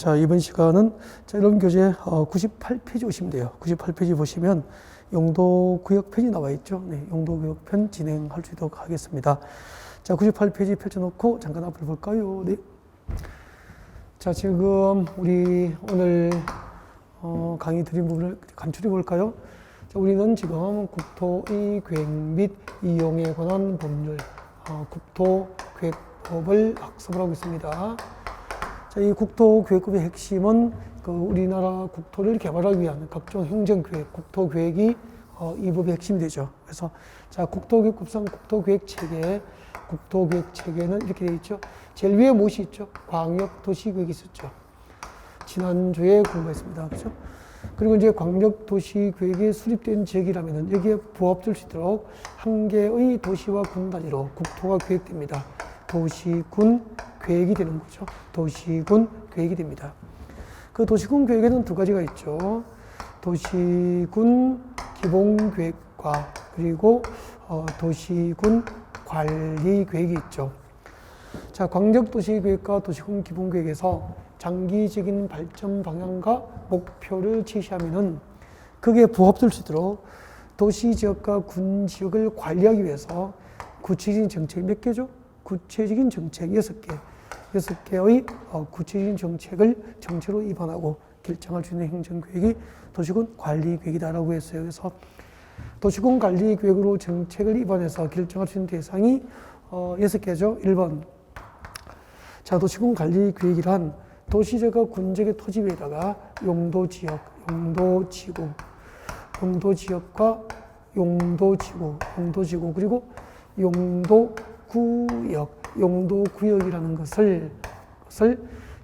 자, 이번 시간은 이런 교재 98페이지 오시면 돼요. 98페이지 보시면 용도구역편이 나와 있죠. 네, 용도구역편 진행할 수 있도록 하겠습니다. 자, 98페이지 펼쳐놓고 잠깐 앞을 볼까요? 네. 자, 지금 우리 오늘 강의 드린 부분을 간추려 볼까요? 자, 우리는 지금 국토의 계획 및 이용에 관한 법률, 국토계획법을 학습을 하고 있습니다. 자, 이 국토계획법의 핵심은 우리나라 국토를 개발하기 위한 각종 행정계획, 국토계획이 이 법의 핵심이 되죠. 그래서 자, 국토계획법상 국토계획 체계는 이렇게 되어 있죠. 제일 위에 무엇이 있죠? 광역도시계획이 있었죠. 지난주에 공부했습니다. 그렇죠? 그리고 이제 광역도시계획이 수립된 지역이라면 여기에 부합될 수 있도록 한 개의 도시와 군 단위로 국토가 계획됩니다. 도시군 계획이 되는 거죠. 도시군 계획이 됩니다. 그 도시군 계획에는 두 가지가 있죠. 도시군 기본계획과 그리고 도시군 관리 계획이 있죠. 자, 광역도시계획과 도시군 기본계획에서 장기적인 발전 방향과 목표를 제시하면은 그게 부합될 수 있도록 도시지역과 군지역을 관리하기 위해서 구체적인 정책 몇 개죠? 구체적인 정책 6개. 6개의 구체적인 정책으로 입안하고 결정할 수 있는 행정계획이 도시군 관리계획이다라고 했어요. 그래서 도시군 관리계획으로 정책을 입안해서 결정할 수 있는 대상이 6개죠. 1번. 자, 도시군 관리계획이란 도시지역과 군지역의 토지 위에다가 용도지역, 용도지역과 용도지구, 그리고 용도구역이라는 것을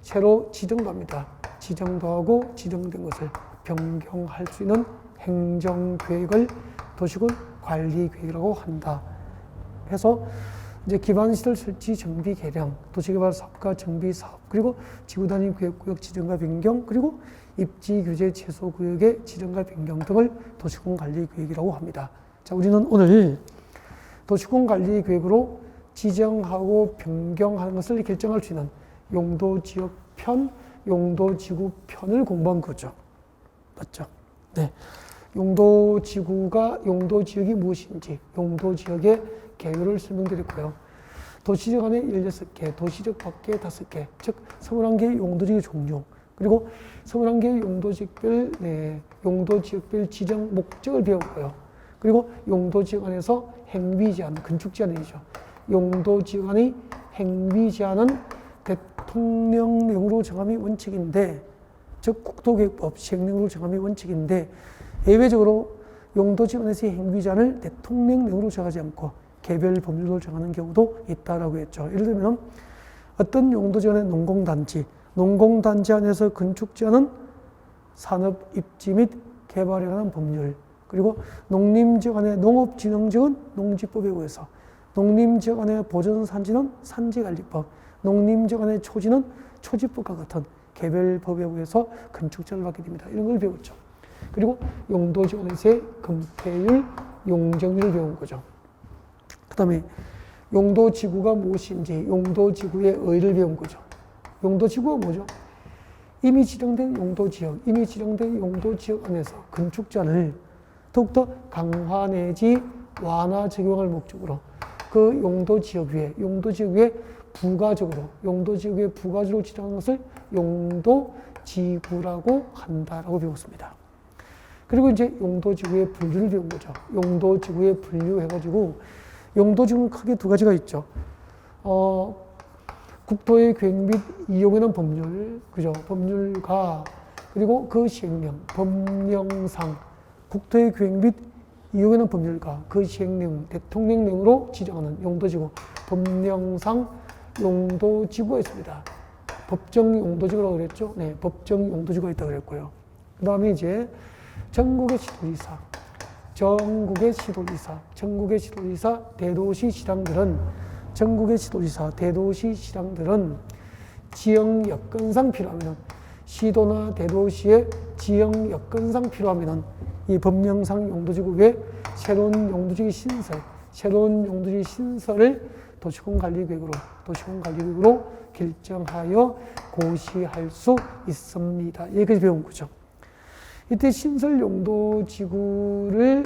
새로 지정도 합니다. 지정도 하고 지정된 것을 변경할 수 있는 행정계획을 도시군 관리계획이라고 한다. 해서 이제 기반시설 설치, 정비, 개량, 도시개발 사업과 정비 사업, 그리고 지구단위 계획구역 지정과 변경, 그리고 입지 규제 최소 구역의 지정과 변경 등을 도시군 관리 계획이라고 합니다. 자, 우리는 오늘 도시군 관리 계획으로 지정하고 변경하는 것을 결정할 수 있는 용도지역편, 용도지구편을 공부한 거죠. 맞죠? 네. 용도지역이 무엇인지, 용도지역의 개요를 설명드렸고요. 도시지역 안에 16개, 도시지역 밖에 5개, 즉 21개의 용도지역 종류, 그리고 21개의 용도지역별 지정 목적을 배웠고요. 그리고 용도지역 안에서 행위제한, 건축제한이죠. 용도지역 안의 행위제한은 대통령령으로 정함이 원칙인데, 즉 국토계획법 시행령으로 정함이 원칙인데, 예외적으로 용도지역 안에서의 행위제한을 대통령령으로 정하지 않고 개별 법률로 정하는 경우도 있다라고 했죠. 예를 들면 어떤 용도지역 안의 농공단지 안에서 건축제한은 산업 입지 및 개발에 관한 법률, 그리고 농림지역 안에 농업진흥지역은 농지법에 의해서, 농림지역 안에 보전산지는 산지관리법, 농림지역 안에 초지는 초지법과 같은 개별법에 의해서 건축제한을 받게 됩니다. 이런 걸 배웠죠. 그리고 용도지역 안에서의 건폐율, 용적률을 배운 거죠. 그 다음에 용도지구가 무엇인지, 용도지구의 의의를 배운 거죠. 용도지구가 뭐죠? 이미 지정된 용도지역 안에서 건축제한을 더욱더 강화 내지 완화 적용할 목적으로 그 용도지역 위에 부가적으로 지정하는 것을 용도지구라고 한다라고 배웠습니다. 그리고 이제 용도지구의 분류를 배운 거죠. 용도지구의 분류해가지고 용도지구는 크게 두 가지가 있죠. 국토의 계획 및 이용에 관한 법률, 그죠? 법률과 그리고 그 시행령, 법령상 국토의 계획 및 이용에 관한 법률과 그 시행령, 대통령령으로 지정하는 용도지구, 법령상 용도지구가 있습니다. 법정 용도지구라고 그랬죠? 네, 법정 용도지구가 있다고 그랬고요. 그 다음에 이제 전국의 대도시 시장들은 지역 여건상 필요하면, 시도나 대도시의 지역 여건상 필요하면 이 법령상 용도지구 외에 새로운 용도지구 신설을 도시군 관리계획으로 결정하여 고시할 수 있습니다. 여기까지 배운 거죠. 이때 신설 용도 지구를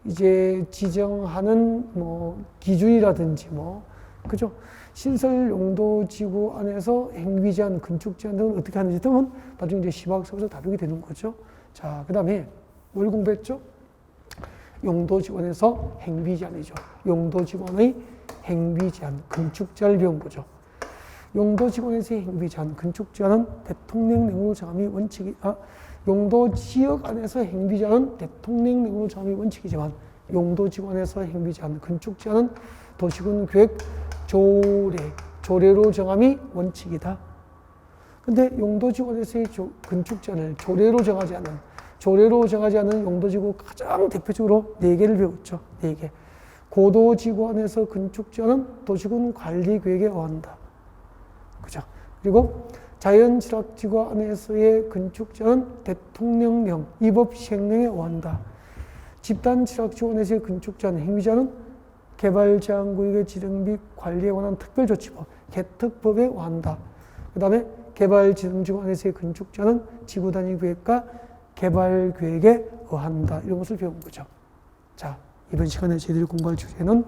이제 지정하는 뭐 기준이라든지 뭐 그죠? 신설 용도 지구 안에서 행위 제한, 건축 제한 등은 어떻게 하는지 등은 나중에 이제 시각서에서 다루게 되는 거죠. 자, 그다음에 뭘 공부했죠? 용도 지구 안에서 행위 제한이죠. 용도 지구 안의 행위 제한, 건축 제한을 배운 거죠. 용도 지구 안에서의 행위 제한, 건축 제한은 대통령 명령으로 정함이 원칙이 용도 지역 안에서 행위 제한은 대통령 명령으로 정함이 원칙이지만 용도 지구 안에서 행위 제한, 건축 제한은 도시군 계획 조례로 정함이 원칙이다. 근데 용도지구 안에서의 건축 제한을 조례로 정하지 않은 용도지구 가장 대표적으로 4개를 배웠죠. 4개. 고도지구 안에서 건축 제한은 도시군 관리계획에 의한다. 그죠? 그리고 자연지락지구 안에서의 건축 제한은 대통령령, 이법 시행령에 의한다. 집단지락지구 안에서의 건축 제한, 행위 제한은 개발제한구역의 지정 및 관리에 관한 특별조치법, 개특법에 의한다. 그 다음에 개발지정지구 안에서의 건축 제한은 지구단위계획과 개발계획에 의한다. 이런 것을 배운 거죠. 자, 이번 시간에 저희들이 공부할 주제는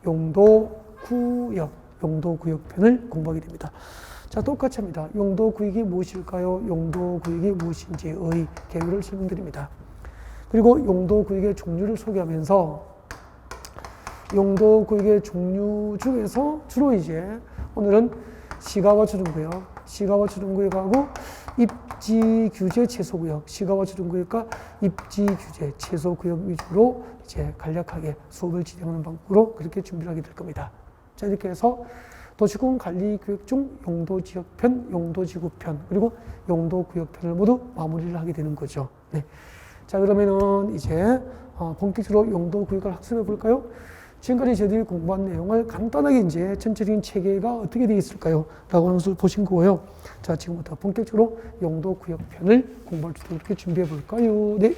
용도구역, 용도구역편을 공부하게 됩니다. 자, 똑같이 합니다. 용도구역이 무엇일까요? 용도구역이 무엇인지의 개요를 설명드립니다. 그리고 용도구역의 종류를 소개하면서 용도구역의 종류 중에서 주로 이제 오늘은 시가와 주둔구역, 시가와 주둔구역하고 입지규제 채소구역, 시가와 주둔구역과 입지규제 채소구역 위주로 이제 간략하게 수업을 진행하는 방법으로 그렇게 준비를 하게 될 겁니다. 자, 이렇게 해서 도시군 관리계획 중 용도지역편, 용도지구편, 그리고 용도구역편을 모두 마무리를 하게 되는 거죠. 네. 자, 그러면은 이제 본격적으로 용도구역을 학습해 볼까요? 지금까지 저희들이 공부한 내용을 간단하게 이제 전체적인 체계가 어떻게 되어 있을까요? 라고 하는 것을 보신 거고요. 자, 지금부터 본격적으로 용도구역편을 공부할 수 있도록 이렇게 준비해 볼까요? 네.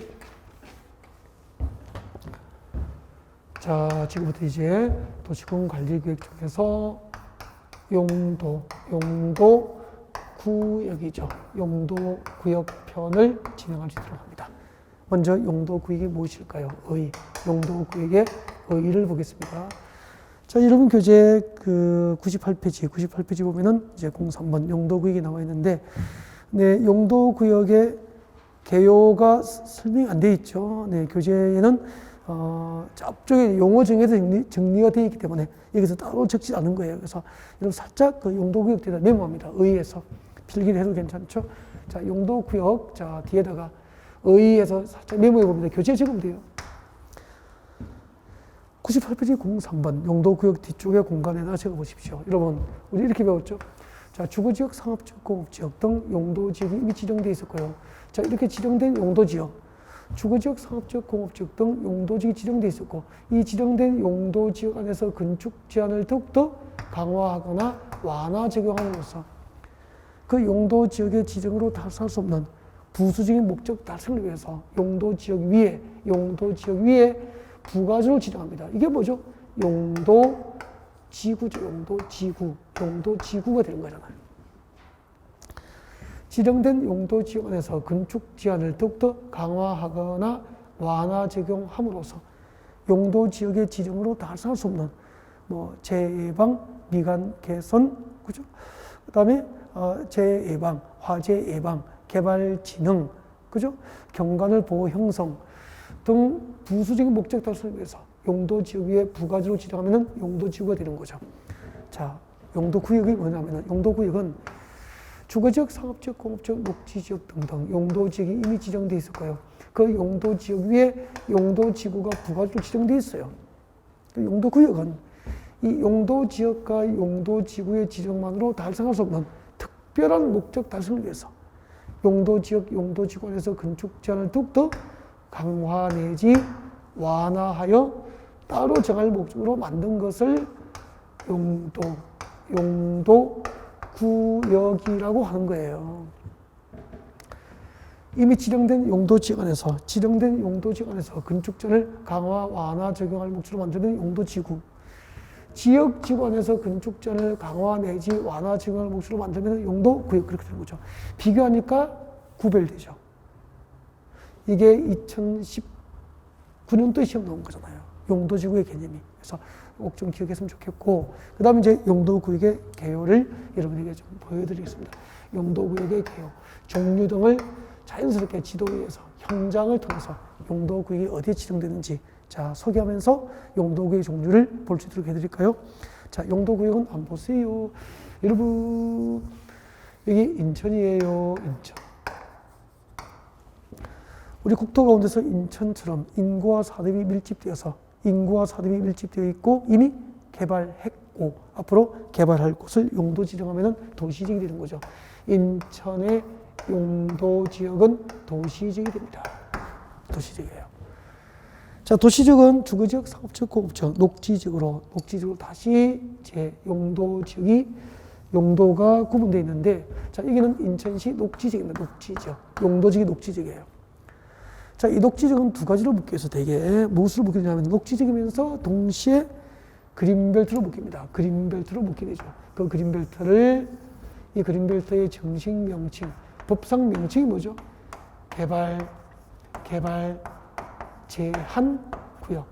자, 지금부터 이제 도시군 관리계획 중에서 용도구역이죠. 용도구역편을 진행할 수 있도록 합니다. 먼저 용도구역이 무엇일까요? 용도구역의 의의를 보겠습니다. 자, 여러분 교재 98페이지 보면은 이제 03번 용도구역이 나와 있는데, 네, 용도구역의 개요가 설명이 안 돼 있죠. 네, 교재에는 앞쪽에 용어 정의에서 정리가 되어 있기 때문에 여기서 따로 적지 않은 거예요. 그래서 여러분 살짝 그 용도구역 뒤에다 메모합니다. 의의에서 필기를 해도 괜찮죠. 자, 용도구역, 자, 뒤에다가 의의에서 살짝 메모해 봅니다. 교재에 적으면 돼요. 98페이지 03번 용도구역 뒤쪽의 공간에다 적어보십시오. 여러분, 우리 이렇게 배웠죠? 자, 주거지역, 상업지역, 공업지역 등 용도지역이 이미 지정되어 있었고요. 자, 이렇게 지정된 용도지역, 주거지역, 상업지역, 공업지역 등 용도지역이 지정되어 있었고, 이 지정된 용도지역 안에서 건축 제한을 더욱더 강화하거나 완화 적용함으로써 그 용도지역의 지정으로 달성할 수 없는 부수적인 목적 달성을 위해서 용도지역 위에 부가적으로 지정합니다. 이게 뭐죠? 용도지구죠. 용도지구가 되는 거잖아요. 지정된 용도지역 안에서 건축 제한을 더욱더 강화하거나 완화 적용함으로써 용도지역의 지정으로 달성할 수 없는 뭐 재예방, 미관 개선, 그죠? 그다음에 재예방, 화재 예방, 개발 진흥, 그죠? 경관을 보호 형성 등 부수적인 목적 달성을 위해서 용도지역 위에 부가적으로 지정하면 용도지구가 되는 거죠. 자, 용도구역이 뭐냐면 용도구역은 주거지역, 상업지역, 공업지역, 녹지지역 등등 용도지역이 이미 지정되어 있을 거예요. 그 용도지역 위에 용도지구가 부가적으로 지정되어 있어요. 용도구역은 이 용도지역과 용도지구의 지정만으로 달성할 수 없는 특별한 목적 달성을 위해서 용도지역, 용도지구 안에서 건축 제한을 더욱더 강화 내지 완화하여 따로 정할 목적으로 만든 것을 용도구역이라고 하는 거예요. 이미 지정된 용도지역 안에서 건축 제한을 강화, 완화 적용할 목적으로 만드는 용도지구. 지역지구 안에서 건축전을 강화 내지 완화 증강을 목적으로 만들면 용도구역 그렇게 되는 거죠. 비교하니까 구별되죠. 이게 2019년도에 시험 나온 거잖아요. 용도지구의 개념이. 그래서 꼭 좀 기억했으면 좋겠고, 그 다음에 이제 용도구역의 개요를 여러분에게 좀 보여드리겠습니다. 용도구역의 개요, 종류 등을 자연스럽게 지도 위에서 현장을 통해서 용도구역이 어디에 지정되는지 자 소개하면서 용도구역의 종류를 볼 수 있도록 해드릴까요? 자, 용도구역은 안 보세요. 여러분, 여기 인천이에요. 인천. 우리 국토 가운데서 인천처럼 인구와 사립이 밀집되어 있고 이미 개발했고 앞으로 개발할 곳을 용도 지정하면 도시지역이 되는 거죠. 인천의 용도 지역은 도시지역이 됩니다. 도시지역이에요. 자, 도시지역은 주거지역, 상업지역, 공업지역, 녹지지역으로 다시 제 용도가 구분되어 있는데, 자, 여기는 인천시 녹지지역입니다. 녹지지역. 용도지역이 녹지지역이에요. 자, 이 녹지지역은 두 가지로 묶여서 되게 무엇으로 묶이냐면 녹지지역이면서 동시에 그린벨트로 묶입니다. 그린벨트로 묶이죠. 그 그린벨트를 이 그린벨트의 정식 명칭, 법상 명칭이 뭐죠? 개발 제한 구역.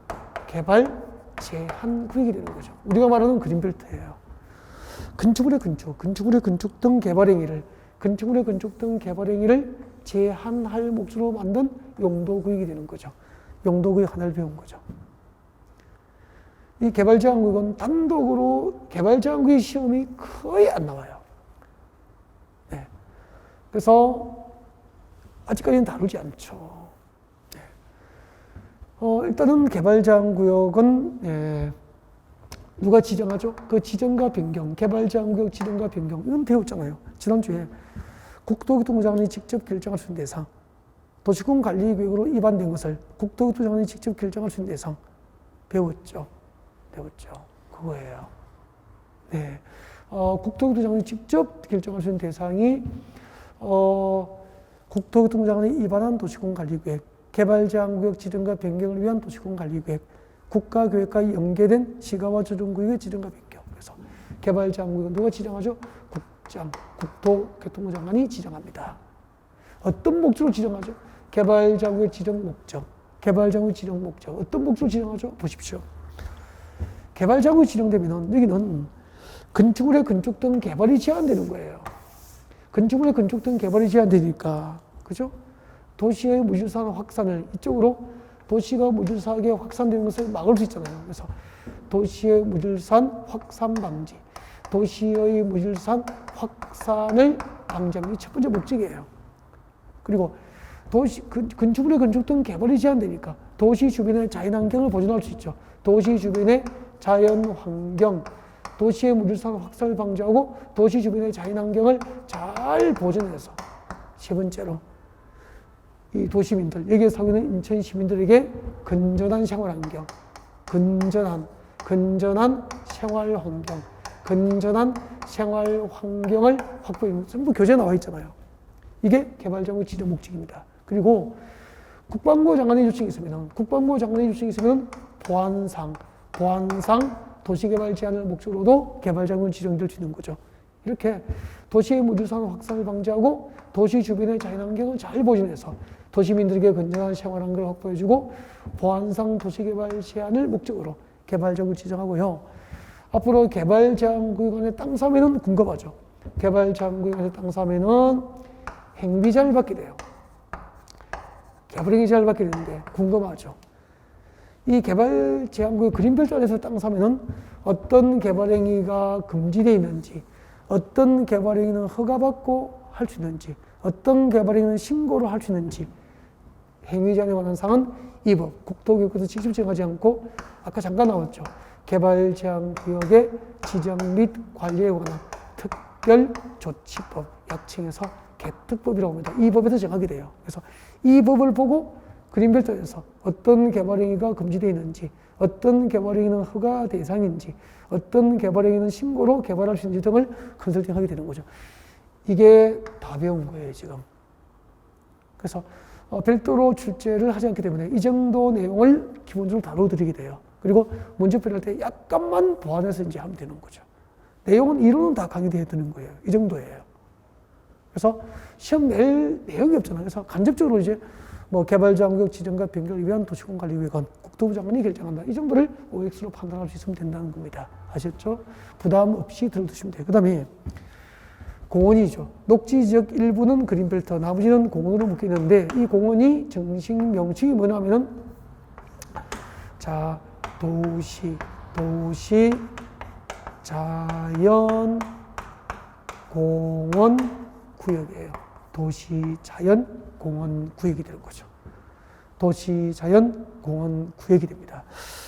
개발 제한 구역이 되는 거죠. 우리가 말하는 그린벨트예요. 건축물의 건축 등 개발 행위를 제한할 목적으로 만든 용도구역이 되는 거죠. 용도구역 하나를 배운 거죠. 이 개발제한구역은 단독으로 개발제한구역 시험이 거의 안 나와요. 네. 그래서 아직까지는 다루지 않죠. 네. 일단은 개발제한구역은 누가 지정하죠? 그 지정과 변경, 개발제한구역 지정과 변경 이건 배웠잖아요. 지난주에. 국토교통부 장관이 직접 결정할 수 있는 대상, 도시군관리계획으로 위반된 것을 국토교통부 장관이 직접 결정할 수 있는 대상 배웠죠. 그거예요. 네. 국토교통부 장관이 직접 결정할 수 있는 대상이 국토교통부 장관이 위반한 도시군관리계획, 개발제한구역 지정과 변경을 위한 도시군관리계획, 국가계획과 연계된 시가와 조정구역의 지정과 변경. 그래서 개발제한구역은 누가 지정하죠? 국토교통부 장관이 지정합니다. 어떤 목적으로 지정하죠? 개발제한구역 지정 목적. 어떤 목적으로 지정하죠? 보십시오. 개발제한구역이 지정되면 여기는 건축물의 건축 등 개발이 제한되는 거예요. 건축물의 건축 등 개발이 제한되니까, 그죠? 도시의 무질서한 확산을 이쪽으로 도시가 무질서하게 확산되는 것을 막을 수 있잖아요. 그래서 도시의 무질서한 확산 방지, 도시의 무질서한 확산을 방지하는 게 첫 번째 목적이에요. 그리고 건축물의 건축 등 개발이 제한되니까 도시 주변의 자연환경을 보존할 수 있죠. 도시 주변의 자연환경, 도시의 무질서한 확산을 방지하고 도시 주변의 자연환경을 잘 보존해서 세 번째로 이 도시민들, 여기에 살고 있는 인천 시민들에게 건전한 생활환경, 건전한 생활환경, 건전한 생활환경을 확보해. 전부 교재에 나와 있잖아요. 이게 개발제한구역 지정 목적입니다. 그리고 국방부 장관의 요청이 있으면 보안상 도시개발 제한을 목적으로도 개발제한구역 지정될 수 있는 거죠. 이렇게 도시의 무질서한 확산을 방지하고 도시 주변의 자연환경을 잘 보존해서 도시민들에게 건전한 생활환경을 확보해주고 보안상 도시개발 제한을 목적으로 개발제한구역을 지정하고요. 앞으로 개발제한구역 안에 땅 사면은 궁금하죠. 개발제한구역 안에 땅 사면은 행비제한을 받게 돼요. 개발행위 제한을 받게 되는데 궁금하죠. 이 개발제한구역 그린벨트 안에서 땅 사면은 어떤 개발행위가 금지되어 있는지, 어떤 개발행위는 허가받고 할 수 있는지, 어떤 개발행위는 신고를 할 수 있는지 행위 제한에 관한 사항은 이 법, 국토교육부에서 직접 정하지 않고 아까 잠깐 나왔죠. 개발제한구역의 지정 및 관리에 관한 특별조치법, 약칭해서 개특법이라고 합니다. 이 법에서 정하게 돼요. 그래서 이 법을 보고 그린벨트에서 어떤 개발행위가 금지되어 있는지, 어떤 개발행위는 허가 대상인지, 어떤 개발행위는 신고로 개발할 수 있는지 등을 컨설팅하게 되는 거죠. 이게 다 배운 거예요, 지금. 그래서 별도로 출제를 하지 않기 때문에 이 정도 내용을 기본적으로 다뤄드리게 돼요. 그리고 문제풀이 할 때 약간만 보완해서 이제 하면 되는 거죠. 내용은 이론은 다 강의되어 드는 거예요. 이 정도예요. 그래서 시험 낼 내용이 없잖아요. 그래서 간접적으로 이제 뭐 개발자구역 지정과 변경을 위한 도시공관리위원 국토부 장관이 결정한다. 이 정도를 OX로 판단할 수 있으면 된다는 겁니다. 아셨죠? 부담 없이 들어두시면 돼요. 그 다음에 공원이죠. 녹지지역 일부는 그린벨트, 나머지는 공원으로 묶여 있는데 이 공원이 정식 명칭이 뭐냐면은 자 도시 자연 공원 구역이에요. 도시 자연 공원 구역이 되는 거죠. 도시 자연 공원 구역이 됩니다.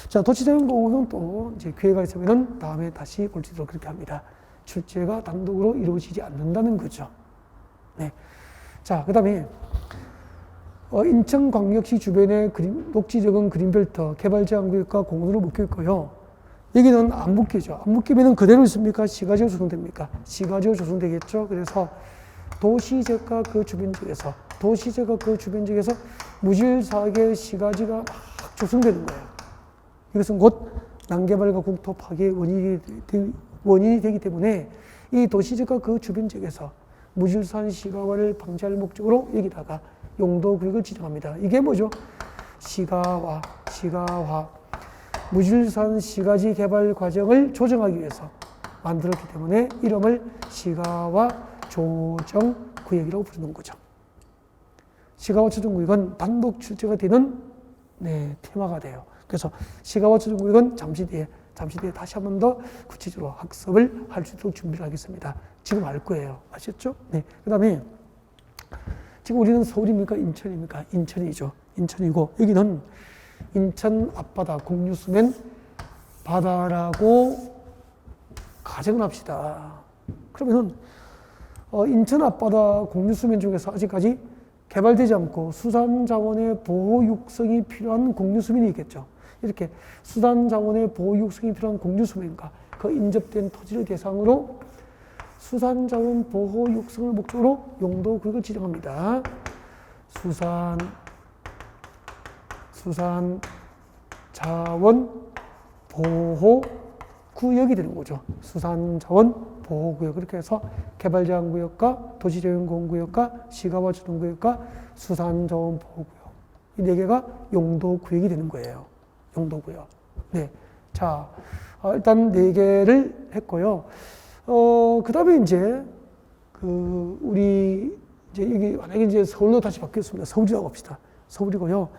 자, 도시 자연 공원은 또 이제 기회가 있으면은 다음에 다시 볼 수 있도록 그렇게 합니다. 출제가 단독으로 이루어지지 않는다는 거죠. 네. 자, 그 다음에 인천광역시 주변의 녹지적은 그린벨트, 개발제한구역과 공원으로 묶여 있고요. 여기는 안 묶이죠. 안 묶이면 그대로 있습니까? 시가지로 조성됩니까? 시가지로 조성되겠죠. 그래서 도시지역과 그 주변지역에서 무질서하게 시가지가 막 조성되는 거예요. 이것은 곧 난개발과 국토 파괴의 원인이 되기 때문에 이 도시지역과 그 주변지역에서 무질서한 시가화를 방지할 목적으로 여기다가 용도구역을 지정합니다. 이게 뭐죠? 시가화. 무질서한 시가지 개발 과정을 조정하기 위해서 만들었기 때문에 이름을 시가화 조정구역이라고 부르는 거죠. 시가화 조정구역은 단독 출제가 되는 테마가 돼요. 그래서 시가화 조정구역은 잠시 뒤에 다시 한 번 더 구체적으로 학습을 할 수 있도록 준비를 하겠습니다. 지금 알 거예요. 아셨죠? 네. 그 다음에 지금 우리는 서울입니까? 인천입니까? 인천이죠. 인천이고 여기는 인천 앞바다 공유 쓰면 바다라고 가정을 합시다. 그러면은 인천 앞바다 공유 수면 중에서 아직까지 개발되지 않고 수산자원의 보호 육성이 필요한 공유 수면이 있겠죠. 이렇게 수산자원의 보호 육성이 필요한 공유 수면과 그 인접된 토지를 대상으로 수산자원 보호 육성을 목적으로 용도구역을 지정합니다. 수산자원 보호 구역이 되는 거죠. 수산자원 보호구역. 그렇게 해서 개발제한구역과 도시자연공원구역과 시가화 조정구역과 수산자원 보호구역. 이 네 개가 용도구역이 되는 거예요. 용도구역. 네. 자, 일단 네 개를 했고요. 그 다음에 이제, 우리, 이제 이게 만약에 이제 서울로 다시 바뀌었습니다. 서울이라고 합시다. 서울이고요.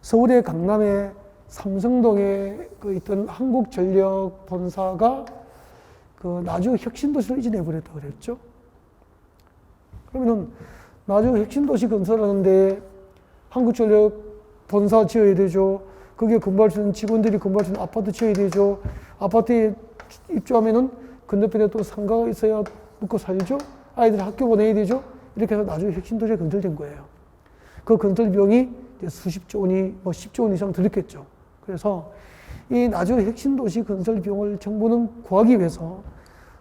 서울의 강남에 삼성동에 있던 한국전력 본사가 나주 혁신도시로 이전해버렸다고 그랬죠. 그러면은 나주 혁신도시 건설하는데 한국전력 본사 지어야 되죠. 거기에 근무할 수 있는 직원들이 근무할 수 있는 아파트 지어야 되죠. 아파트에 입주하면은 건너편에 또 상가가 있어야 먹고 살죠. 아이들 학교 보내야 되죠. 이렇게 해서 나중에 혁신도시가 건설된 거예요. 그 건설 비용이 이제 수십조 원이, 10조 원 이상 들었겠죠. 그래서 이 나주 혁신도시 건설 비용을 정부는 구하기 위해서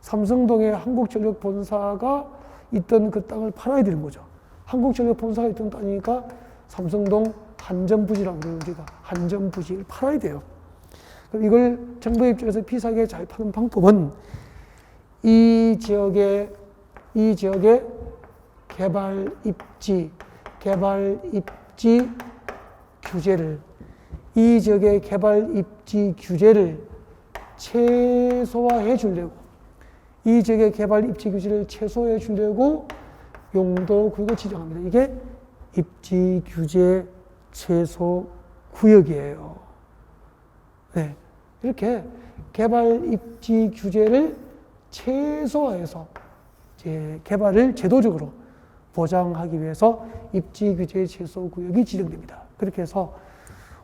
삼성동에 한국전력 본사가 있던 그 땅을 팔아야 되는 거죠. 한국전력 본사가 있던 땅이니까 삼성동 한전부지라고 그래요. 우리가 한전부지를 팔아야 돼요. 그럼 이걸 정부 입장에서 비싸게 잘 파는 방법은 이 지역의 개발 입지 규제를, 이 지역의 개발 입지 규제를 최소화해 주려고, 이 지역의 개발 입지 규제를 최소화해 주려고 용도구역을 지정합니다. 이게 입지 규제 최소 구역이에요. 네. 이렇게 개발 입지 규제를 최소화해서 이제 개발을 제도적으로 보장하기 위해서 입지 규제 최소 구역이 지정됩니다. 그렇게 해서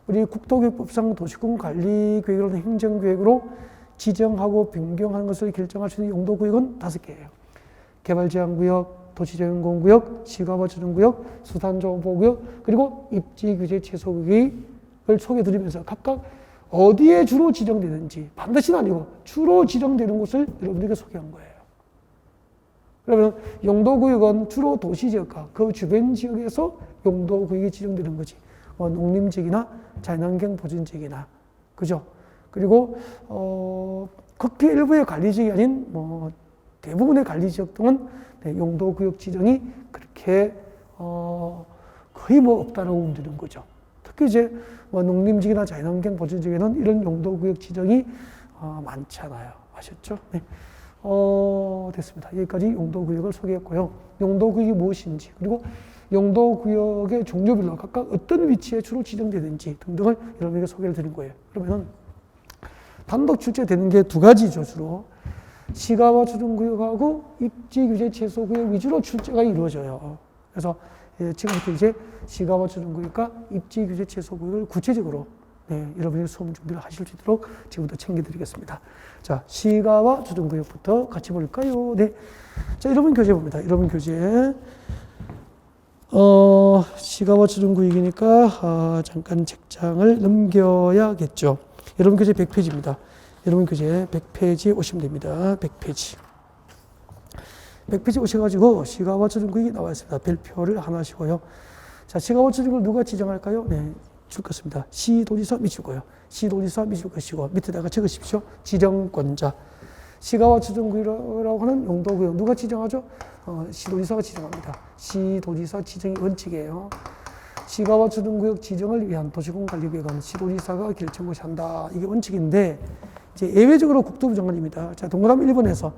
우리 국토교육법상 도시공관리계획이라는 행정계획으로 지정하고 변경하는 것을 결정할 수 있는 용도구역은 5개예요. 개발제한구역, 도시자연공원구역, 시가화 조정구역, 수산자원보호구역, 그리고 입지규제 최소구역을 소개해드리면서 각각 어디에 주로 지정되는지, 반드시는 아니고 주로 지정되는 곳을 여러분들에게 소개한 거예요. 그러면 용도구역은 주로 도시지역과 그 주변 지역에서 용도구역이 지정되는 거지. 농림지역이나 자연환경 보전지역이나 그죠? 그리고, 극히 일부의 관리지역이 아닌, 대부분의 관리지역 등은 네, 용도구역 지정이 그렇게, 거의 없다라고 보면 되는 거죠. 특히 이제, 농림지역이나 자연환경 보전지역에는 이런 용도구역 지정이, 많지 않아요. 아셨죠? 네. 됐습니다. 여기까지 용도구역을 소개했고요. 용도구역이 무엇인지, 그리고 용도구역의 종류별로 각각 어떤 위치에 주로 지정되는지 등등을 여러분에게 소개를 드린 거예요. 그러면은 단독 출제되는 게 두 가지죠, 주로. 시가와 주둔구역하고 입지규제 최소구역 위주로 출제가 이루어져요. 그래서 지금부터 이제 시가와 주둔구역과 입지규제 최소구역을 구체적으로 여러분이 수험 준비를 하실 수 있도록 지금부터 챙겨드리겠습니다. 자, 시가와 주둔구역부터 같이 볼까요? 네. 자, 여러분 교재 봅니다. 여러분 교재. 시가와 주둔구역이니까, 잠깐 책장을 넘겨야겠죠. 여러분 교재 100페이지입니다. 여러분 교재 100페이지 오시면 됩니다. 100페이지. 100페이지 오셔가지고 시가와 주둔구역이 나와 있습니다. 별표를 하나 하시고요. 자, 시가와 주둔구역을 누가 지정할까요? 네. 줄 것입니다. 시도지사 미줄 거예요. 시도지사 미줄 것이고 밑에다가 적으십시오. 지정권자. 시가와 주둔구역이라고 하는 용도구역 누가 지정하죠? 시도지사가 지정합니다. 시도지사 지정이 원칙이에요. 시가와 주둔구역 지정을 위한 도시공관리계획은 시도지사가 결정고시 한다. 이게 원칙인데 이제 예외적으로 국토부 장관입니다. 자, 동그라미 1번에서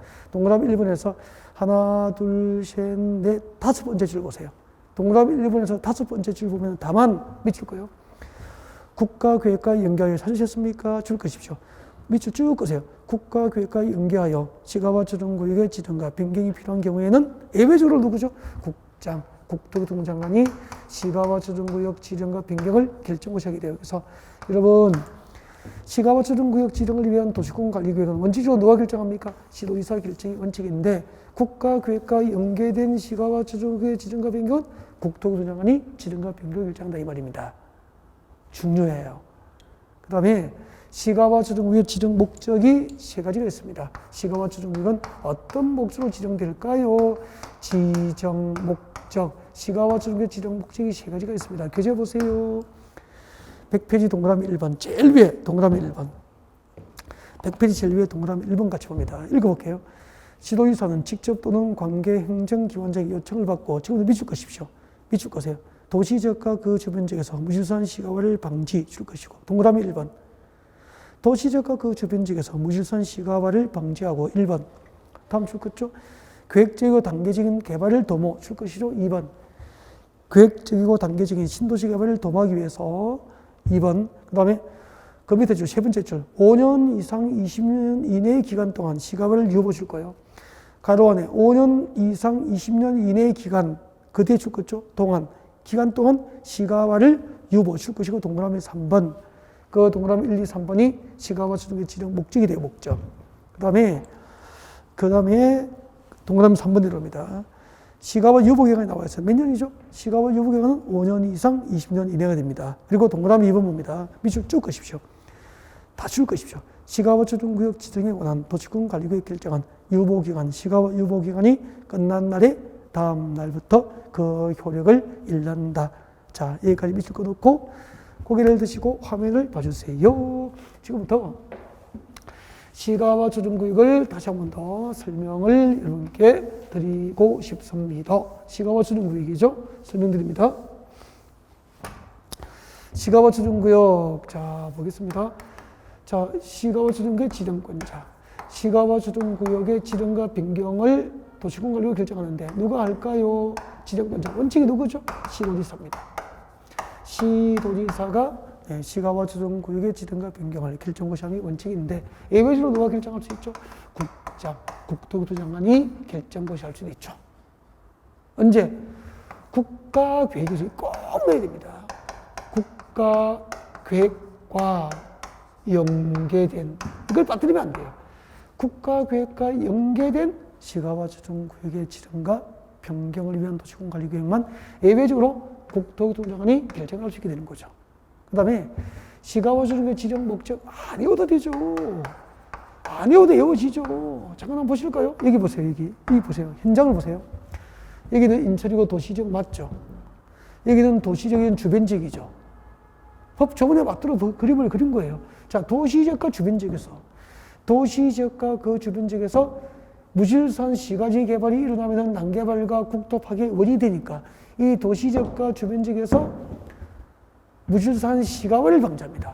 하나, 둘, 셋, 넷, 다섯 번째 줄 보세요. 동그라미 1번에서 다섯 번째 줄 보면 다만 미칠 거예요. 국가계획과 연계하여 찾으셨습니까? 줄 것이십시오. 밑줄 쭉 끄세요. 국가계획과 연계하여 시가와 주둔구역의 지정과 변경이 필요한 경우에는 예외적으로 누구죠? 국장, 국토교통부 장관이 시가와 주둔구역 지정과 변경을 결정하게 돼요. 그래서 여러분 시가와 주둔구역 지정을 위한 도시공관리계획은 원칙적으로 누가 결정합니까? 시도지사 결정이 원칙인데 국가계획과 연계된 시가와 주둔구역 지정과 변경은 국토교통부 장관이 지정과 변경을 결정한다 이 말입니다. 중요해요. 그 다음에 시가와 주둔구역 지정 목적이 세 가지가 있습니다. 시가와 주둔구역은 어떤 목적으로 지정될까요? 지정 목적. 시가와 주둔구역 지정 목적이 세 가지가 있습니다. 교재 보세요. 100페이지 동그라미 1번. 제일 위에 동그라미 1번. 100페이지 제일 위에 동그라미 1번 같이 봅니다. 읽어볼게요. 시도지사는 직접 또는 관계 행정기관장의 요청을 받고 지금부터 미줄 것이십시오. 미줄 거세요. 도시지역과 그 주변 지역에서 무질서한 시가화를 방지 줄 것이고 동그라미 1번. 도시지역과 그 주변 지역에서 무질서한 시가화를 방지하고 1번. 다음 줄 것죠. 계획적이고 단계적인 개발을 도모 줄 것이죠. 2번. 계획적이고 단계적인 신도시 개발을 도모하기 위해서 2번. 그 다음에 그 밑에 줄 세 번째 줄 5년 이상 20년 이내의 기간 동안 시가화를 유보 줄 거예요. 가로 안에 5년 이상 20년 이내의 기간 그 뒤에 줄 것죠. 동안 기간 동안 시가화를 유보 줄 것이고 동그라미 3번. 그 동그라미 1, 2, 3번이 시가화 주둔구역 지정 목적이 돼요. 목적. 그 다음에 동그라미 3번 내려옵니다. 시가화 유보 기간이 나와 있어요. 몇 년이죠? 시가화 유보 기간은 5년 이상 20년 이내가 됩니다. 그리고 동그라미 2번 봅니다. 밑줄 쭉 끄십시오. 다 줄 것이십시오. 시가화 주둔구역 지정에 관한 도시군 관리구역 결정한 유보 기간, 시가화 유보 기간이 끝난 날에 다음 날부터 그 효력을 잃는다. 자, 여기까지 밑줄 꺼놓고 고개를 드시고 화면을 봐주세요. 지금부터 시가와 주둔구역을 다시 한 번 더 설명을 여러분께 드리고 싶습니다. 시가와 주둔구역이죠. 설명드립니다. 시가와 주둔구역. 자, 보겠습니다. 자, 시가와 주둔구역 지정권자. 시가와 주둔구역의 지정과 변경을 도시공관리가 결정하는데 누가 할까요? 지정권자. 원칙이 누구죠? 시도지사입니다. 시도지사가 시가와 주둔구역의 지정과 변경을 결정고시하는 게 원칙인데 예외적으로 누가 결정할 수 있죠? 국장, 국토교통부 장관이 결정고시할 수도 있죠. 언제? 국가계획이 꼭 넣어야 됩니다. 국가계획과 연계된 이걸 빠뜨리면 안 돼요. 국가계획과 연계된 시가와 주둔구역의 지정과 변경을 위한 도시공관리계획만 예외적으로 국토교통부 장관이 결정할 수 있게 되는 거죠. 그 다음에 시가와 주둔구역 지정 목적 안 외워도 되죠. 안 외워도 외워지죠. 잠깐 한번 보실까요? 여기 보세요. 여기 보세요. 현장을 보세요. 여기는 인천이고 도시지역 맞죠? 여기는 도시적인 주변지역이죠. 법 조문에 맞도록 그림을 그린 거예요. 자, 도시지역과 주변지역에서 도시지역과 그 주변지역에서 무질서한 시가지 개발이 일어나면 난개발과 국토 파괴의 원인이 되니까 이 도시지역과 주변지역에서 무질서한 시가화를 방지합니다.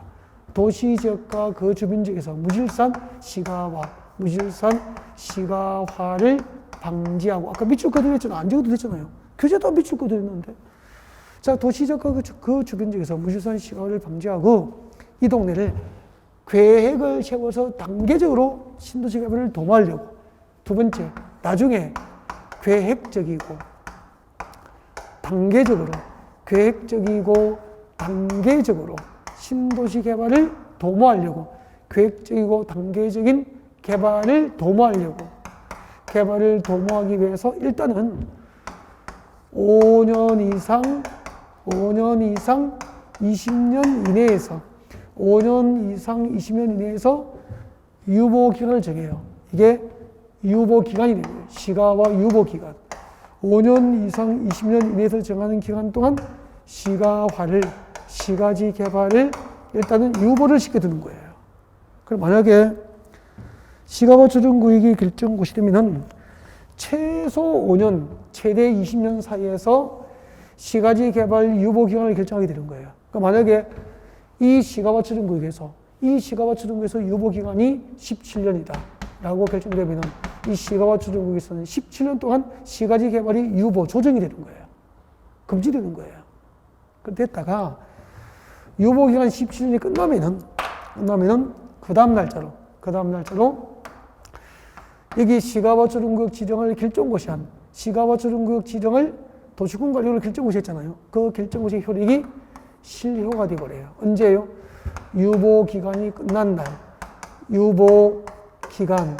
도시지역과 그 주변지역에서 무질서한 시가화, 무질서한 시가화를 방지하고 아까 밑줄 그어드렸잖아요. 안 적어도 됐잖아요. 교재도 밑줄 그어드렸는데 자, 도시지역과 그 주변지역에서 무질서한 시가화를 방지하고 이 동네를 계획을 세워서 단계적으로 신도시 개발을 도모하려고 두 번째, 나중에 계획적이고 단계적으로 신도시 개발을 도모하려고 계획적이고 단계적인 개발을 도모하기 위해서 일단은 5년 이상 20년 이내에서 유보기간을 정해요. 이게 유보기간이 됩니다. 시가와 유보기간. 5년 이상 20년 이내에서 정하는 기간 동안 시가지 개발을 일단은 유보를 시켜두는 거예요. 그럼 만약에 시가와 조정구역이 결정고시 되면은 최소 5년, 최대 20년 사이에서 시가지 개발 유보 기간을 결정하게 되는 거예요. 그러니까 만약에 이 시가와 조정구역에서 유보 기간이 17년이다 라고 결정되면은 이 시가와 조정구역에서는 17년 동안 시가지 개발이 유보 조정이 되는 거예요. 금지되는 거예요. 됐다가 유보 기간 17년이 끝나면은 그 다음 날짜로 여기 시가와 조정구역 지정을 결정고시한 시가와 조정구역 지정을 도시군관리로 결정고시 했잖아요. 그 결정고시 효력이 실효가 되어버려요. 언제예요? 유보 기간이 끝난 날. 유보 기간이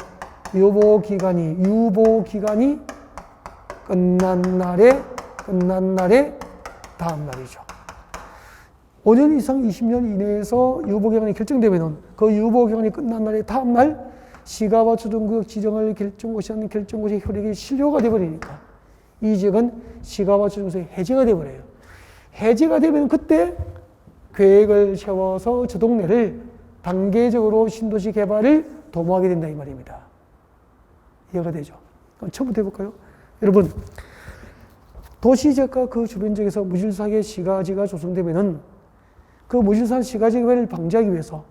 끝난 날에 다음 날이죠. 5년 이상 20년 이내에서 유보기간이 결정되면 그 유보기간이 끝난 날의 다음 날 시가와 조정구역 지정을 결정고시하는 결정고시 효력이 실효가 되어버리니까 이 지역은 시가와 조정구역이 해제가 되어버려요. 해제가 되면 그때 계획을 세워서 저 동네를 단계적으로 신도시 개발을 도모하게 된다 이 말입니다. 이해가 되죠? 그럼 처음부터 해볼까요? 여러분, 도시지역과 그 주변 지역에서 무질서하게 시가지가 조성되면은 그 무질서한 시가지 개발을 방지하기 위해서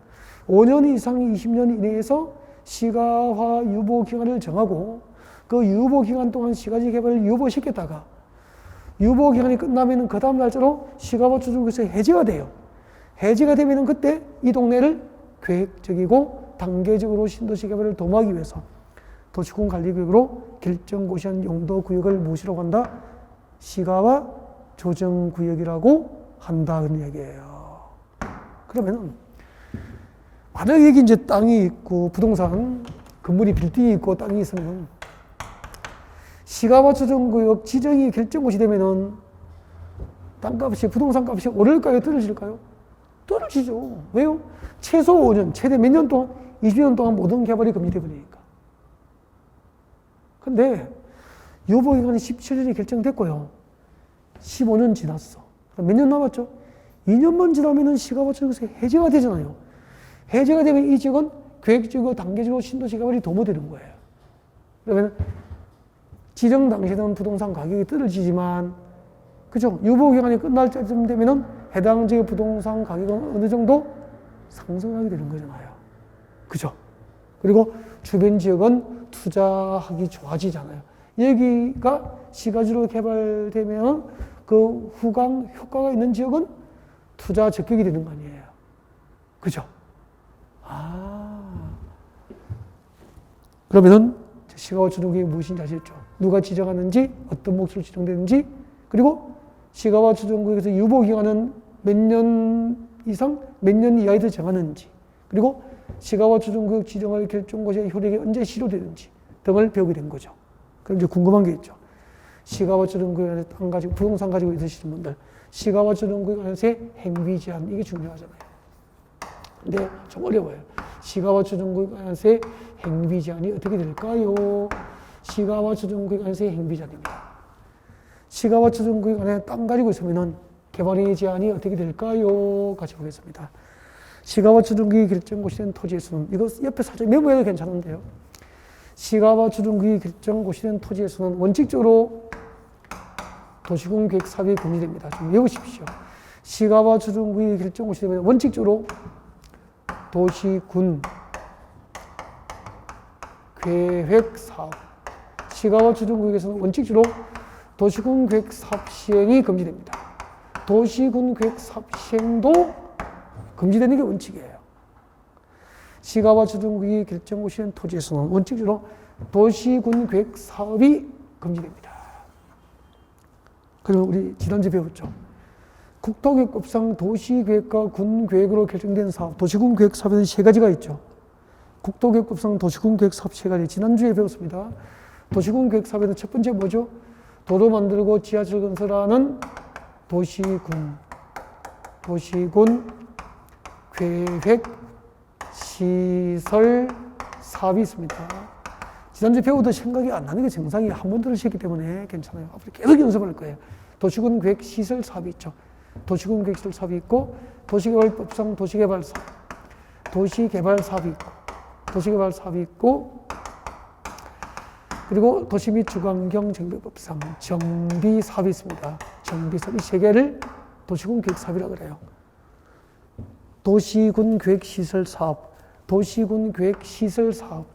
5년 이상 20년 이내에서 시가화 유보 기간을 정하고 그 유보 기간 동안 시가지 개발을 유보시켰다가 유보 기간이 끝나면은 그 다음 날짜로 시가와 조정구역에서 해제가 돼요. 해제가 되면은 그때 이 동네를 계획적이고 단계적으로 신도시 개발을 도모하기 위해서 도시군 관리구역으로 결정고시한 용도구역을 무엇이라고 한다? 시가와 조정구역이라고 한다 그런 얘기예요. 그러면은 만약에 여기 이제 땅이 있고 부동산 건물이 빌딩이 있고 땅이 있으면 시가와 조정구역 지정이 결정고시 되면은 땅값이 부동산값이 오를까요? 떨어질까요? 떨어지죠. 왜요? 최소 5년, 최대 몇 년 동안? 20년 동안 모든 개발이 금지되어 버리니까. 근데 유보기간이 17년이 결정됐고요. 15년 지났어. 몇 년 남았죠? 2년만 지나면은 시가와 조정구역에서 해제가 되잖아요. 해제가 되면 이 지역은 계획적이고 단계적으로 신도시 개발이 도모되는 거예요. 그러면 지정 당시에는 부동산 가격이 떨어지지만, 그죠? 유보기간이 끝날 때쯤 되면은 해당 지역 부동산 가격은 어느 정도 상승하게 되는 거잖아요. 그죠? 그리고 주변 지역은 투자하기 좋아지잖아요. 여기가 시가지로 개발되면 그 후광 효과가 있는 지역은 투자 적격이 되는 거 아니에요. 그죠? 그러면은 시가와 조정구역이 무엇인지 아시겠죠? 누가 지정하는지, 어떤 몫으로 지정되는지, 그리고 시가와 조정구역에서 유보기간은 몇 년 이상, 몇 년 이하에서 정하는지, 그리고 시가와 조정구역 지정을 결정고시의 효력이 언제 실효되는지 등을 배우게 된 거죠. 그럼 이제 궁금한 게 있죠. 시가와 조정구역 안에서 땅 가지고, 부동산 가지고 있으시는 분들, 시가와 조정구역 안에서의 행위 제한, 이게 중요하잖아요. 근데 좀 어려워요. 시가와 조정구역 안에서의 행위 제한이 어떻게 될까요? 시가와 조정구역 안에서의 행위 제한입니다. 시가와 조정구역 안에 땅 가지고 있으면은 개발의 제한이 어떻게 될까요? 같이 보겠습니다. 시가와 주둔구역이 결정고시 된 토지의 수는, 이거 옆에 살짝 메모해도 괜찮은데요. 시가와 주둔구역이 결정고시 된 토지의 수는 원칙적으로 도시군 계획 사업이 금지됩니다. 좀 외우십시오. 시가와 주둔구역이 결정고시 되면 원칙적으로 도시군 계획 사업, 시가와 주둔구역에서는 원칙적으로 도시군 계획 사업 시행이 금지됩니다. 도시군 계획 사업 시행도 금지되는 게 원칙이에요. 시가와 주둔구역이 결정고시 된 토지에서는 원칙적으로 도시군 계획 사업이 금지됩니다. 그리고 우리 지난주에 배웠죠. 국토계획법상 도시계획과 군계획으로 결정된 사업, 도시군계획 사업에는 세 가지가 있죠. 국토계획법상 도시군계획 사업 세 가지, 지난주에 배웠습니다. 도시군계획 사업에는 첫 번째 뭐죠? 도로 만들고 지하철 건설하는 도시군 계획 시설 사업이 있습니다. 지난주에 배우도 생각이 안 나는 게 정상이에요. 한 번 들으셨기 때문에 괜찮아요. 앞으로 계속 연습할 거예요. 도시군 계획 시설 사업이 있죠. 도시군 계획 시설 사업이 있고, 도시개발법상 도시개발 사업, 도시개발 사업이 있고, 그리고 도시 및 주거환경 정비법상 정비 사업이 있습니다. 정비 사업, 이 세 개를 도시군 계획 사업이라고 그래요. 도시군 계획 시설 사업, 도시군 계획 시설 사업,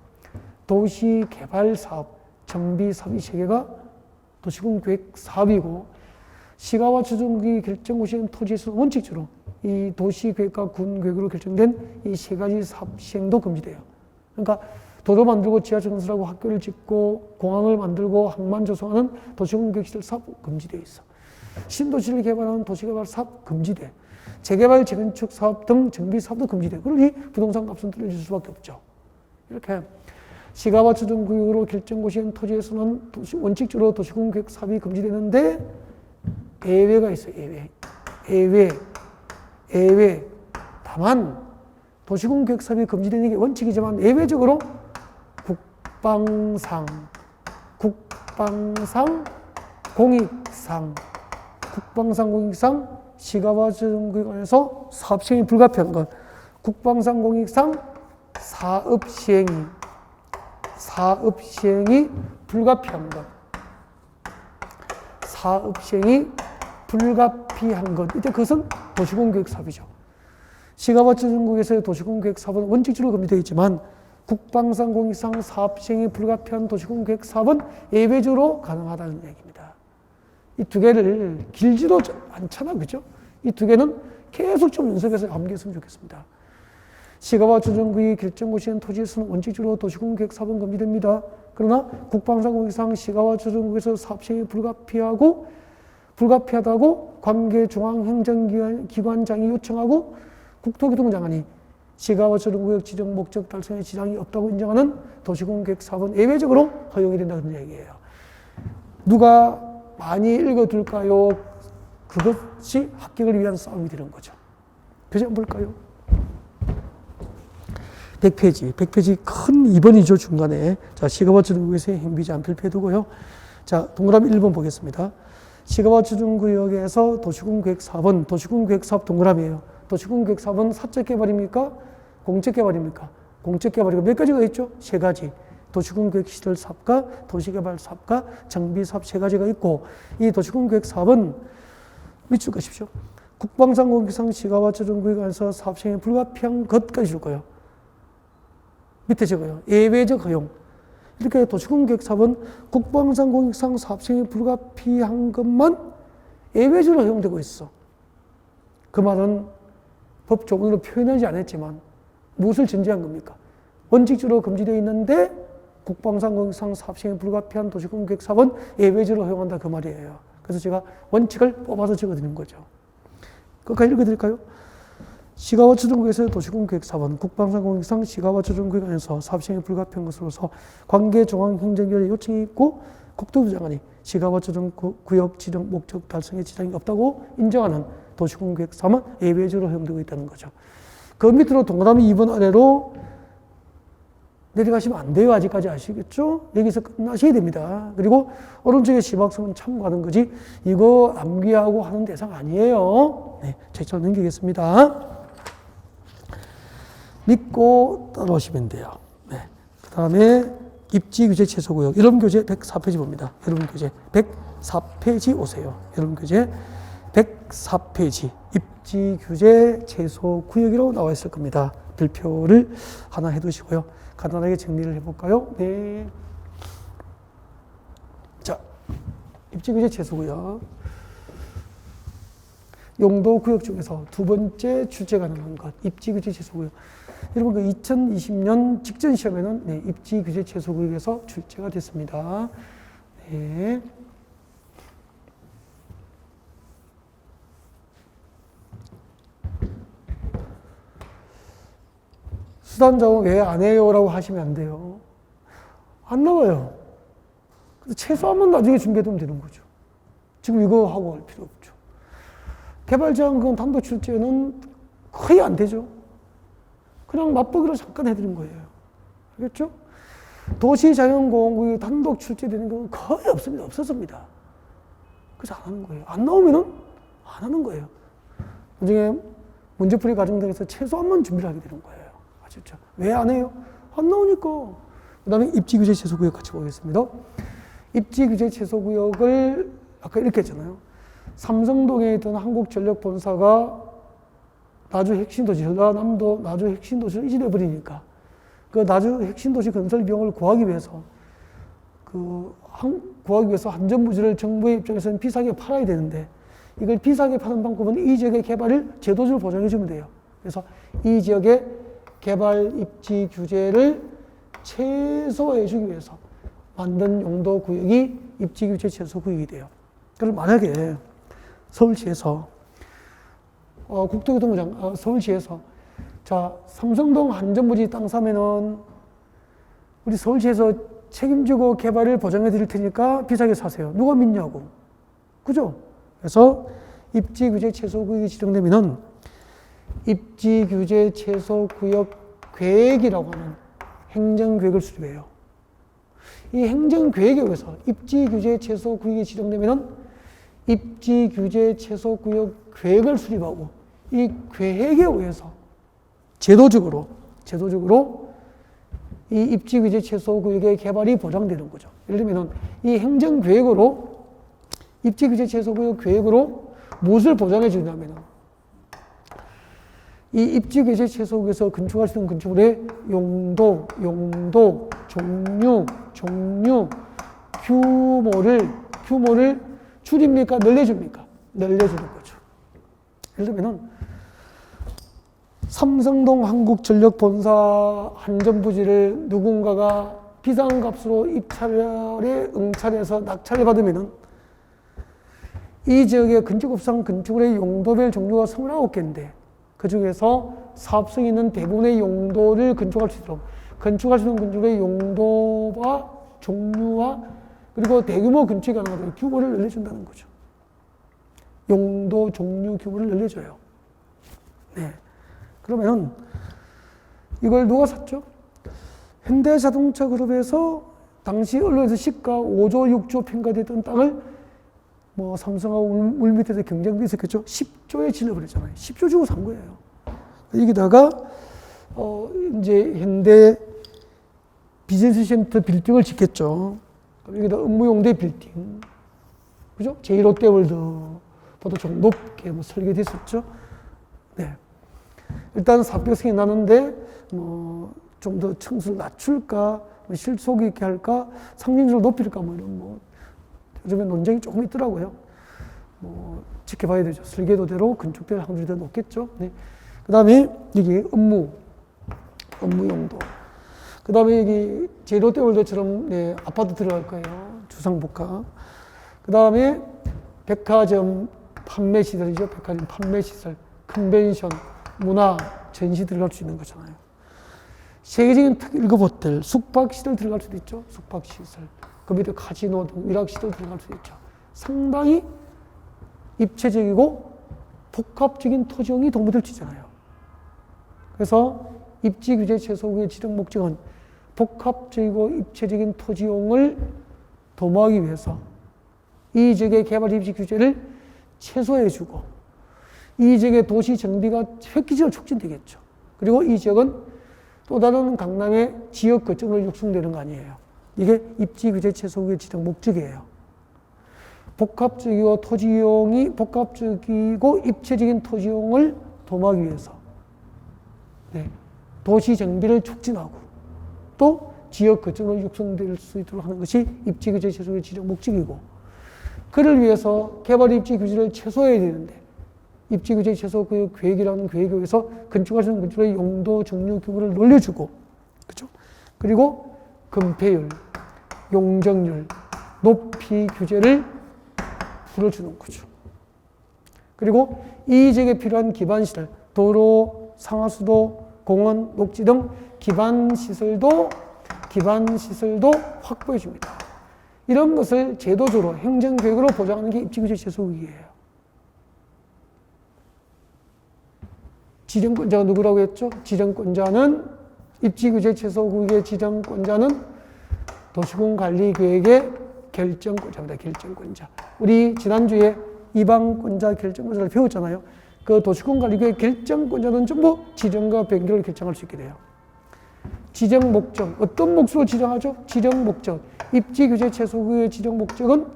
도시개발 사업, 정비 사업, 이 세 개가 도시군 계획 사업이고, 시가와 주둔구역이 결정고시 된 토지에서는 원칙적으로 이 도시계획과 군계획으로 결정된 이 세 가지 사업 시행도 금지돼요. 그러니까 도로 만들고 지하철 건설하고 학교를 짓고 공항을 만들고 항만 조성하는 도시군계획시설 사업 금지되어 있어. 신도시를 개발하는 도시개발 사업 금지돼. 재개발, 재건축 사업 등 정비 사업도 금지돼. 그러니 부동산 값은 떨어질 수밖에 없죠. 이렇게 시가와 주둔구역으로 결정고시 된 토지에서는 원칙적으로 도시군계획 사업이 금지되는데 예외가 있어요. 예외. 다만 도시군 계획 사업이 금지되는 게 원칙이지만 예외적으로 국방상 공익상 시가와 주둔구역에서 사업 시행이 불가피한 것, 국방상 공익상 사업 시행이 불가피한 것, 이때 그것은 도시군계획 사업이죠. 시가와 주둔구역에서의 도시군계획 사업은 원칙적으로 금지되어 있지만 국방상 공익상 사업 시행이 불가피한 도시군계획 사업은 예외적으로 가능하다는 얘기입니다. 이 두 개를 길지도 않잖아, 그죠? 이 두 개는 계속 좀 연습해서 암기했으면 좋겠습니다. 시가와 주둔구역이 결정고시 된 토지에서는 원칙적으로 도시군계획 사업은 금지됩니다. 그러나 국방상 공익상 시가와 주둔구역에서 사업 시행이 불가피하다고 관계 중앙행정기관장이 요청하고 국토교통장관이 시가와 주둔구역 지정 목적 달성에 지장이 없다고 인정하는 도시군계획 사업은 예외적으로 허용이 된다는 얘기예요. 누가 많이 읽어둘까요? 그것이 합격을 위한 싸움이 되는 거죠. 표지 한번 볼까요? 100페이지 큰 2번이죠, 중간에. 자, 시가와 주둔구역에서의 행비제한 별표두고요. 자, 동그라미 1번 보겠습니다. 시가와 주둔구역에서 도시군계획 사업은 도시군계획 사업 동그라미예요. 도시군계획 사업은 사적 개발입니까? 공적 개발입니까? 공적 개발이고 몇 가지가 있죠? 세 가지. 도시군계획 시설 사업과 도시개발 사업과 정비 사업 세 가지가 있고, 이 도시군계획 사업은 밑줄 가십시오. 국방상 공익상 시가와 주둔구역 안에서 사업 시행에 불가피한 것까지 줄 거예요. 밑에 적어요. 예외적 허용. 이렇게 도시군계획 사업은 국방상 공익상 사업 시행이 불가피한 것만 예외적으로 허용되고 있어. 그 말은 법 조문으로 표현하지 않았지만 무엇을 전제한 겁니까? 원칙적으로 금지되어 있는데 국방상 공익상 사업 시행이 불가피한 도시군계획 사업은 예외적으로 허용한다, 그 말이에요. 그래서 제가 원칙을 뽑아서 적어드린 거죠. 끝까지 읽어드릴까요? 시가와 주둔구역에서의 도시군계획 사업은 국방상 공익상 시가와 주둔구역 안에서 사업 시행이 불가피한 것으로서 관계 중앙행정기관의 요청이 있고 국토부 장관이 시가와 주둔구역 지정 목적 달성에 지장이 없다고 인정하는 도시군계획 사업은 예외적으로 허용되고 있다는 거죠. 그 밑으로 동그라미 2번 아래로 내려가시면 안 돼요. 아직까지 아시겠죠? 여기서 끝나셔야 됩니다. 그리고 오른쪽에 시박성은 참고하는 거지 이거 암기하고 하는 대상 아니에요. 네, 책장 넘기겠습니다. 믿고 따라오시면 돼요. 네. 그 다음에 입지규제 최소구역 여러분 교재 104페이지 봅니다. 여러분 교재 104페이지 오세요. 여러분 교재 104페이지 입지규제 최소구역이라고 나와 있을 겁니다. 별표를 하나 해두시고요. 간단하게 정리를 해볼까요? 네. 자, 입지규제 최소구역. 용도구역 중에서 두 번째 출제 가능한 것, 입지규제 최소구역. 여러분, 그 2020년 직전 시험에는 네, 입지규제 최소구역에서 출제가 됐습니다. 네. 수단자원 왜 안 해요? 라고 하시면 안 돼요. 안 나와요. 최소한만 나중에 준비해두면 되는 거죠. 지금 이거 하고 할 필요 없죠. 개발자원 단독 출제는 거의 안 되죠. 그냥 맛보기로 잠깐 해드린 거예요. 알겠죠? 도시자연공원구역 단독 출제되는 건 거의 없습니다. 없었습니다. 그래서 안 하는 거예요. 안 나오면은 안 하는 거예요. 나중에 문제풀이 과정 등에서 최소한만 준비를 하게 되는 거예요. 아셨죠? 왜 안 해요? 안 나오니까. 그 다음에 입지규제 최소구역 같이 보겠습니다. 입지규제 최소구역을 아까 이렇게 했잖아요. 삼성동에 있던 한국전력본사가 나주 핵심도시, 전라남도 나주 핵심도시를 이전해버리니까 그 나주 핵심도시 건설 비용을 구하기 위해서 한전부지를 정부의 입장에서는 비싸게 팔아야 되는데 이걸 비싸게 파는 방법은 이 지역의 개발을 제도적으로 보장해주면 돼요. 그래서 이 지역의 개발 입지 규제를 최소화해주기 위해서 만든 용도 구역이 입지 규제 최소 구역이 돼요. 그럼 만약에 서울시에서 국토교통부장 서울시에서 자 삼성동 한전부지 땅 사면은 우리 서울시에서 책임지고 개발을 보장해 드릴 테니까 비싸게 사세요. 누가 믿냐고. 그죠? 그래서 입지 규제 최소 구역이 지정되면은 입지 규제 최소 구역 계획이라고 하는 행정계획을 수립해요. 이 행정계획에 의해서 입지 규제 최소 구역이 지정되면은 입지 규제 최소 구역 계획을 수립하고 이 계획에 의해서 제도적으로 이 입지 규제 최소 구역의 개발이 보장되는 거죠. 예를 들면 이 행정계획으로 입지 규제 최소 구역 계획으로 무엇을 보장해 주냐면은 이 입지 규제 최소구역에서 건축할 수 있는 건축물의 용도, 종류, 규모를 줄입니까? 늘려줍니까? 늘려주는 거죠. 예를 들면은 삼성동 한국전력본사 한전부지를 누군가가 비싼 값으로 입찰에 응찰해서 낙찰을 받으면은 이 지역의 건축업상 건축물의 용도별 종류가 29개인데 그 중에서 사업성이 있는 대부분의 용도를 건축할 수 있도록 건축할 수 있는 건축의 용도와 종류와 그리고 대규모 건축이 가능하도록 규모를 늘려준다는 거죠. 용도, 종류, 규모를 늘려줘요. 네. 그러면 이걸 누가 샀죠? 현대자동차 그룹에서 당시 언론에서 시가 5조, 6조 평가됐던 땅을 뭐 삼성하고 물밑에서 경쟁도 있었겠죠. 10조에 질러버렸잖아요. 10조 주고 산 거예요. 여기다가 이제 현대 비즈니스 센터 빌딩을 짓겠죠. 여기다 업무용대 빌딩, 그죠? 제1롯데월드보다 좀 높게 뭐 설계됐었죠. 네. 일단 사업성이 나는데 뭐 좀 더 층수를 낮출까, 뭐 실속 있게 할까, 상징성을 높일까 뭐 이런 뭐 요즘에 논쟁이 조금 있더라고요. 뭐 지켜봐야 되죠. 설계도대로 건축될 확률이 더 높겠죠. 네. 그 다음에 여기 업무 용도. 그 다음에 여기 제1롯데월드처럼 네, 아파트 들어갈 거예요. 주상복합. 그 다음에 백화점 판매 시설이죠. 백화점 판매 시설, 컨벤션, 문화, 전시 들어갈 수 있는 거잖아요. 세계적인 특 1급 호텔, 숙박시설 들어갈 수도 있죠. 숙박시설. 그 밑에 카지노 등 위락시설 들어갈 수 있죠. 상당히 입체적이고 복합적인 토지형이 동부될 수 있잖아요. 그래서 입지 규제 최소구의 지정 목적은 복합적이고 입체적인 토지용을 도모하기 위해서 이 지역의 개발 입지 규제를 최소화해주고 이 지역의 도시 정비가 획기적으로 촉진되겠죠. 그리고 이 지역은 또 다른 강남의 지역 거점으로 육성되는 거 아니에요. 이게 입지 규제 최소화의 지정 목적이에요. 복합적이고 입체적인 토지용을 도모하기 위해서 도시 정비를 촉진하고 또 지역 거점으로 육성될 수 있도록 하는 것이 입지 규제 최소화의 지정 목적이고, 그를 위해서 개발 입지 규제를 최소화해야 되는데 입지 규제 최소 계획이라는 계획에서 건축할 수 있는 건축의 용도 정류 규모를 늘려주고, 그렇죠? 그리고 건폐율, 용적률, 높이 규제를 풀어주는 거죠. 그리고 이 지역에 필요한 기반시설, 도로, 상하수도, 공원, 녹지 등 기반시설도 확보해 줍니다. 이런 것을 제도적으로 행정계획으로 보장하는 게 입지규제 최소구역이에요. 지정권자가 누구라고 했죠? 입지규제 최소구역의 지정권자는 도시군관리계획의 결정권자입니다. 결정권자. 우리 지난주에 이방권자 결정권자를 배웠잖아요. 그 도시군관리계획 결정권자는 전부 지정과 변경을 결정할 수 있게 돼요. 지정 목적, 어떤 목적으로 지정하죠? 지정 목적. 입지규제 최소구역의 지정 목적은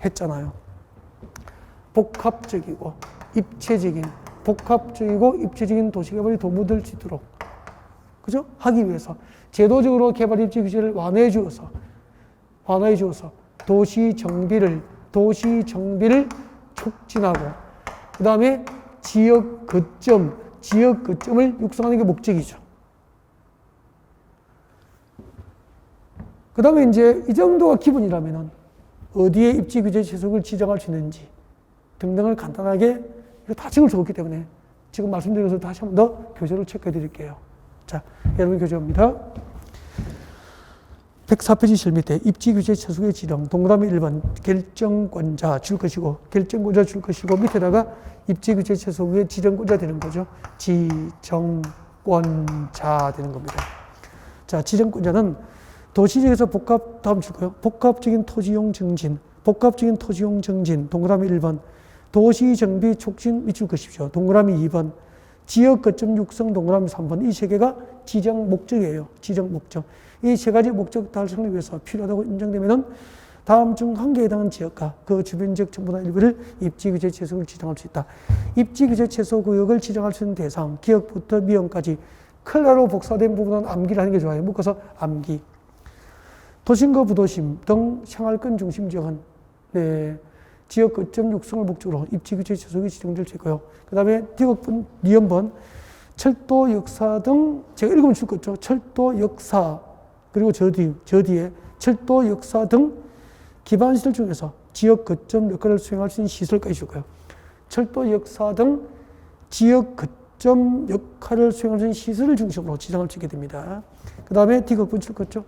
했잖아요. 복합적이고 입체적인 도시개발이 도모될 수 있도록, 그죠? 하기 위해서 제도적으로 개발 입지 규제를 완화해 주어서 도시 정비를 촉진하고, 그 다음에 지역 거점을 육성하는 게 목적이죠. 그 다음에 이제 이 정도가 기본이라면은 어디에 입지 규제 최소를 지정할 수 있는지 등등을 간단하게 다 적어줬기 때문에 지금 말씀드린 것을 다시 한 번 더 교재로 체크해 드릴게요. 자, 여러분 교재입니다. 104페이지 실 밑에 입지 규제 최소의 지정, 동그라미 1번 결정권자 줄 것이고 밑에다가 입지 규제 최소의 지정권자 되는 거죠. 지정권자 되는 겁니다. 자, 지정권자는 도시지역에서 복합적인 토지용 정진, 동그라미 1번 도시 정비 촉진 밑줄 것이죠. 동그라미 2번 지역 거점 육성, 동그라미 3번. 이 세 개가 지정 목적이에요. 지정 목적. 이 세 가지 목적 달성을 위해서 필요하다고 인정되면은 다음 중 한 개에 해당하는 지역과 그 주변 지역 전부나 일부를 입지 규제 최소를 지정할 수 있다. 입지 규제 최소 구역을 지정할 수 있는 대상, 기역부터 미역까지 컬러로 복사된 부분은 암기를 하는 게 좋아요. 묶어서 암기. 도심과 부도심 등 생활권 중심 지역은 지역 거점 육성을 목적으로 입지 규제 최소가 지정될 수 있고요. 그 다음에 디귿번, 니은번 철도 역사 등 제가 읽으면 줄 거죠. 철도 역사 그리고 저 뒤에 철도 역사 등 기반시설 중에서 지역 거점 역할을 수행할 수 있는 시설까지 줄 거예요. 철도 역사 등 지역 거점 역할을 수행할 수 있는 시설을 중심으로 지정할 수 있게 됩니다. 그 다음에 디귿번 줄 거죠.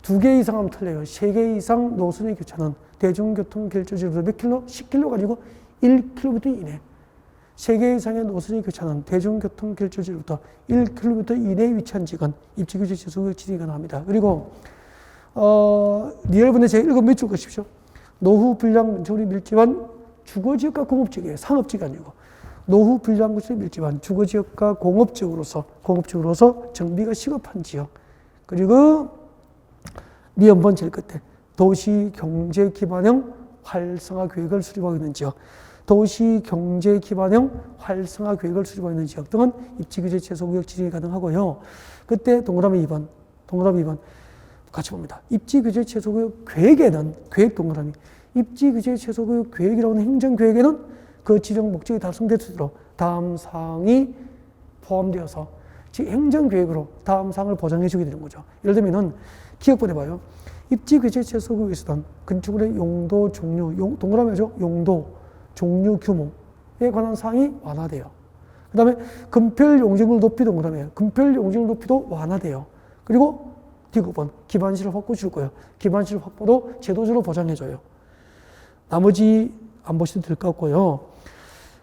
2개 이상 하면 틀려요. 3개 이상 노선의 교차는 대중교통 결조지로부터 몇 킬로? 10킬로 가지고 1km 이내. 3개 이상의 노선의 교차는 대중교통 결조지로부터 1km 이내에 위치한 지역은 입지규제 최소구역 지정이 가능합니다. 그리고 리얼분에 제가 읽어 몇 줄 것이십시오. 노후 불량 건축물이 밀집한 주거지역과 공업지역이에요. 상업지가 아니고. 노후 불량 건축물이 밀집한 주거지역과 공업지역으로서 정비가 시급한 지역. 그리고 니은번 제일 끝에 도시 경제 기반형 활성화 계획을 수립하고 있는 지역, 도시 경제 기반형 활성화 계획을 수립하고 있는 지역 등은 입지 규제 최소 구역 지정이 가능하고요. 그때 동그라미 2번 같이 봅니다. 입지 규제 최소 구역 계획에는 계획 동그라미 입지 규제 최소 구역 계획이라고 하는 행정 계획에는 그 지정 목적이 달성될 수 있도록 다음 사항이 포함되어서 즉 행정 계획으로 다음 사항을 보장해 주게 되는 거죠. 예를 들면은 기억번 해봐요. 입지 규제 최소구역에서는 건축물의 용도 종류, 동그라미죠. 용도, 종류, 규모에 관한 사항이 완화돼요. 그 다음에 건폐율 용적률 높이 동그라미에요. 건폐율 용적률 높이도 완화돼요. 그리고 디귿번 기반시설 확보 줄 거예요. 기반시설 확보도 제도적으로 보장해줘요. 나머지 안 보셔도 될 것 같고요.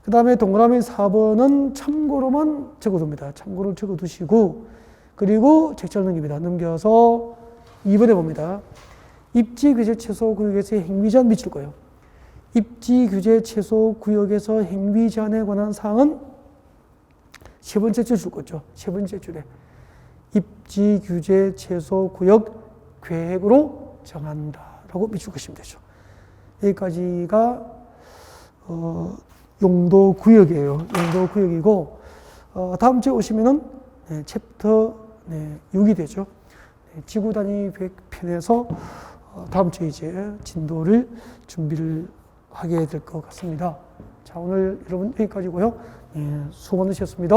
그 다음에 동그라미 4번은 참고로만 적어둡니다. 참고로 적어두시고, 그리고 책자를 넘깁니다. 넘겨서 2번에 봅니다. 입지 규제 최소 구역에서의 행위 제한 미칠 거예요. 입지 규제 최소 구역에서 행위 제한에 관한 사항은 세 번째 줄 줄 거죠. 세 번째 줄에 입지 규제 최소 구역 계획으로 정한다라고 밑줄 그시면 되죠. 여기까지가 용도 구역이에요. 용도 구역이고 다음 주에 오시면은 챕터 6이 되죠. 지구 단위 계획편에서 다음 주에 이제 진도를 준비를 하게 될 것 같습니다. 자, 오늘 여러분 여기까지고요. 수고 많으셨습니다.